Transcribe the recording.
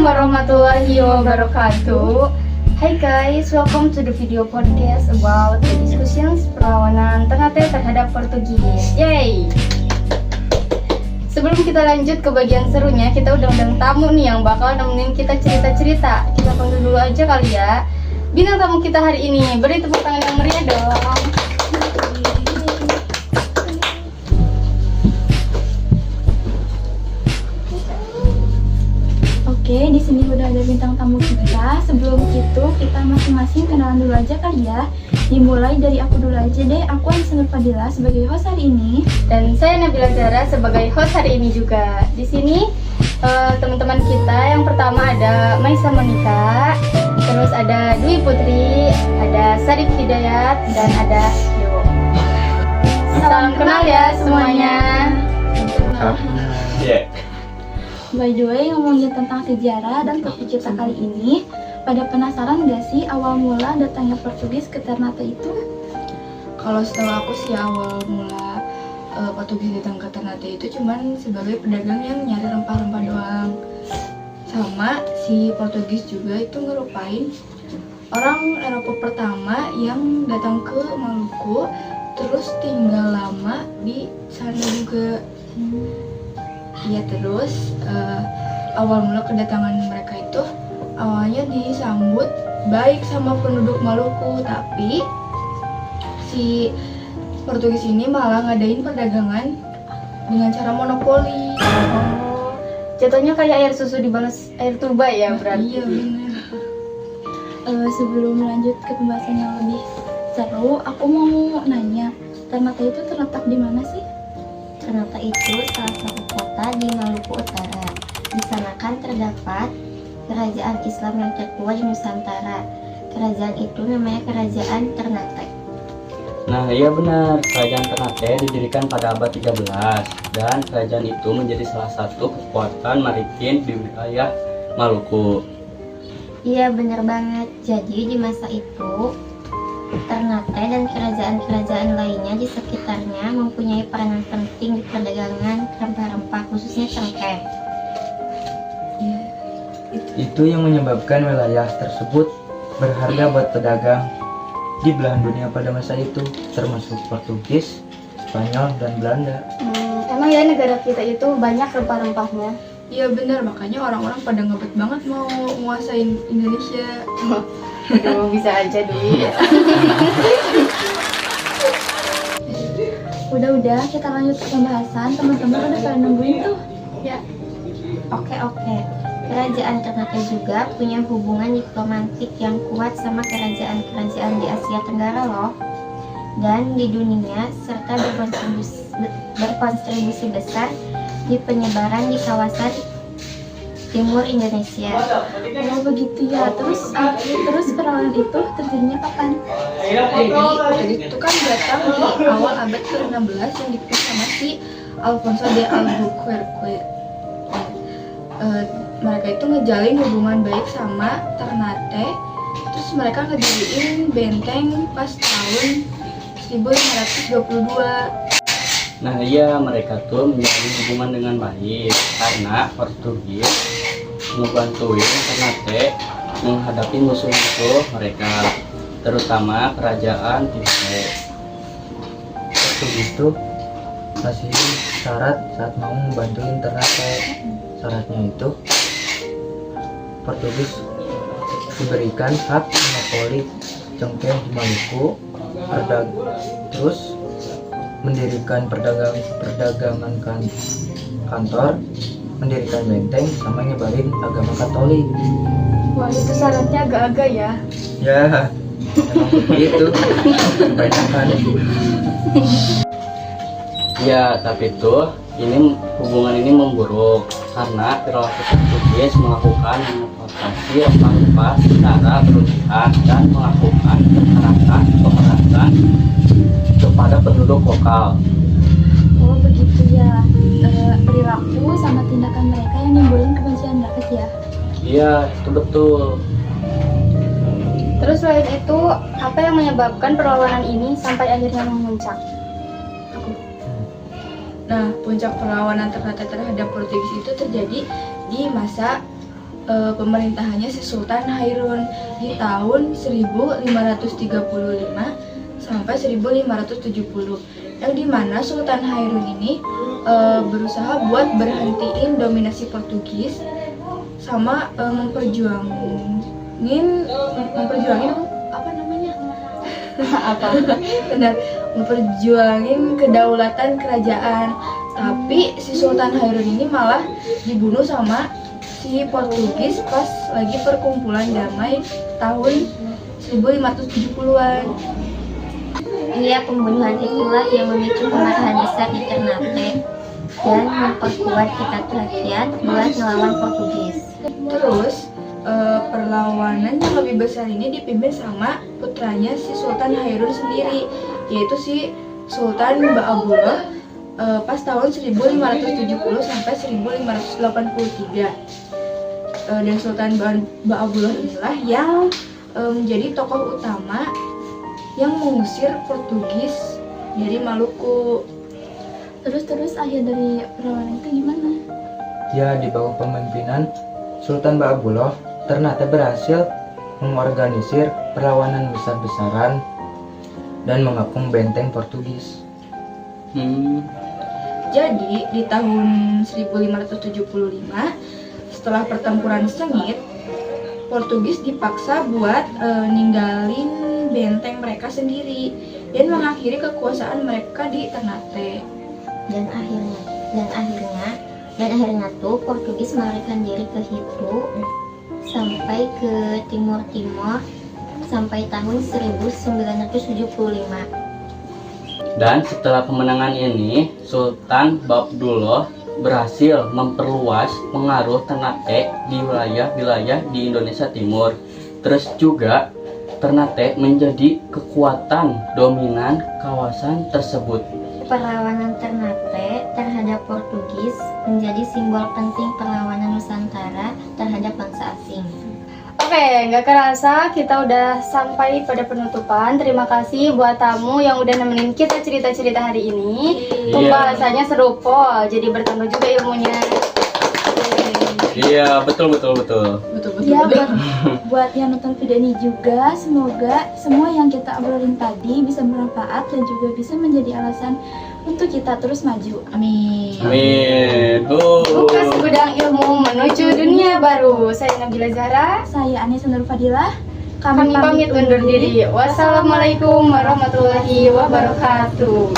Assalamualaikum warahmatullahi wabarakatuh. Hai guys, welcome to the video podcast about the discussions perlawanan Ternate terhadap Portugis. Yay! Sebelum kita lanjut ke bagian serunya, kita udah undang tamu nih yang bakal nemenin kita cerita-cerita. Kita panggil dulu aja kali ya. Bintang tamu kita hari ini, beri tepuk tangan yang meriah dong. Oke, di sini udah ada bintang tamu kita. Sebelum itu, kita masing-masing kenalan dulu aja kali ya. Dimulai dari aku dulu aja deh. Aku Anissa Fadila sebagai host hari ini. Dan saya Nabila Zara sebagai host hari ini juga. Di sini teman-teman kita yang pertama ada Maisa Monika, terus ada Dwi Putri, ada Sarif Hidayat, dan ada Yo. Salam kenal ya semuanya. By the way, ngomongin tentang sejarah dan topik kita kali ini, pada penasaran gak sih awal mula datangnya Portugis ke Ternate itu? Kalau setahu aku sih awal mula Portugis datang ke Ternate itu cuman sebagai pedagang yang nyari rempah-rempah doang. Sama si Portugis juga itu ngerupain orang Eropa pertama yang datang ke Maluku terus tinggal lama di sana juga. Ya terus awal mula kedatangan mereka itu awalnya disambut baik sama penduduk Maluku, tapi si Portugis ini malah ngadain perdagangan dengan cara monopoli. Oh, jatuhnya kayak air susu dibalas air turba ya berarti. Iya bener. Sebelum lanjut ke pembahasan yang lebih seru, aku mau nanya, Ternate itu terletak di mana sih? Ternate itu salah satu kota di Maluku Utara. Di sana kan terdapat kerajaan Islam yang tertua di Nusantara. Kerajaan itu namanya Kerajaan Ternate. Nah iya benar, Kerajaan Ternate didirikan pada abad 13 dan kerajaan itu menjadi salah satu kekuatan maritim di wilayah Maluku. Iya benar banget. Jadi di masa itu Ternate dan kerajaan-kerajaan lainnya di sekitarnya mempunyai peranan penting di perdagangan rempah-rempah, khususnya cengkeh. Iya. Itu yang menyebabkan wilayah tersebut berharga buat pedagang di belahan dunia pada masa itu, termasuk Portugis, Spanyol, dan Belanda. Emang ya negara kita itu banyak rempah-rempahnya. Iya bener, makanya orang-orang pada ngebet banget mau nguasain Indonesia. Aduh, bisa aja Dwi. Udah, kita lanjut ke pembahasan. Teman-teman udah pada nungguin tuh. Ya. Oke. Kerajaan Ternate juga punya hubungan diplomatik yang kuat sama kerajaan-kerajaan di Asia Tenggara loh. Dan di dunia, serta berkontribusi besar di penyebaran di kawasan timur Indonesia. Oh begitu ya. Terus perlawanan itu terjadinya kapan? Jadi Portugis itu kan datang di awal abad ke-16 yang dipimpin sama si Alfonso de Albuquerque. Mereka itu ngejalin hubungan baik sama Ternate. Terus mereka ngediriin benteng pas tahun 1522. Nah iya mereka tuh menjalin hubungan dengan baik karena Portugis ngebantuin Ternate menghadapi musuh-musuh mereka, terutama kerajaan Tibet. Portugis itu kasih syarat saat mau membantuin Ternate. Syaratnya itu Portugis diberikan hak monopoli cengkeh di Maluku, terus mendirikan perdagangan kantor, mendirikan benteng, sama nyebarin agama Katolik. Wah, itu syaratnya agak-agak ya. Ya, emang begitu. Kebanyakan. Ya tapi tuh hubungan ini memburuk karena perilaku Portugis melakukan importasi rempah-rempah secara berlebihan dan melakukan pemerasan kepada penduduk lokal. Oh begitu ya. Perilaku sama tindakan mereka yang nimbulin kebencian rakyat ya. Iya itu betul. Terus selain itu, apa yang menyebabkan perlawanan ini sampai akhirnya memuncak? Nah, puncak perlawanan Ternate terhadap Portugis itu terjadi di masa pemerintahannya si Sultan Hairun di tahun 1535 sampai 1570, yang dimana Sultan Hairun ini berusaha buat berhentiin dominasi Portugis sama memperjuangin apa namanya benar, memperjuangin kedaulatan kerajaan. Tapi si Sultan Hairun ini malah dibunuh sama si Portugis pas lagi perkumpulan damai tahun 1570-an. Iya, pembunuhan itulah yang memicu kemarahan besar di Ternate dan memperkuat tekad rakyat buat melawan Portugis. Terus perlawanan yang lebih besar ini dipimpin sama putranya si Sultan Hairun sendiri, yaitu si Sultan Ba'abullah pas tahun 1570 sampai 1583. Dan Sultan Ba'abullah inilah yang menjadi tokoh utama yang mengusir Portugis dari Maluku. Terus akhir dari perlawanan itu gimana? Ya, di bawah pemimpinan Sultan Ba'abullah, Ternate berhasil mengorganisir perlawanan besar-besaran dan mengepung benteng Portugis. Jadi di tahun 1575, setelah pertempuran sengit, Portugis dipaksa buat ninggalin benteng mereka sendiri dan mengakhiri kekuasaan mereka di Ternate. Dan akhirnya tuh Portugis melarikan diri ke Hidro sampai ke Timur sampai tahun 1975. Dan setelah kemenangan ini, Sultan Ba'abdullah berhasil memperluas pengaruh Ternate di wilayah-wilayah di Indonesia Timur. Terus juga Ternate menjadi kekuatan dominan kawasan tersebut. Perlawanan Ternate terhadap Portugis menjadi simbol penting perlawanan Nusantara terhadap bangsa asing. Oke, nggak kerasa kita udah sampai pada penutupan. Terima kasih buat tamu yang udah nemenin kita cerita-cerita hari ini. Pembahasannya seru pol, jadi bertambah juga ilmunya. Iya, betul. Ya, buat yang nonton video ini juga, semoga semua yang kita obrolin tadi bisa bermanfaat dan juga bisa menjadi alasan untuk kita terus maju. Amin. Amin. Buka segudang ilmu menuju dunia baru. Saya Nabila Zahra. Saya Anissa Nur Fadilah. Kami pamit undur diri. Wassalamualaikum warahmatullahi wabarakatuh.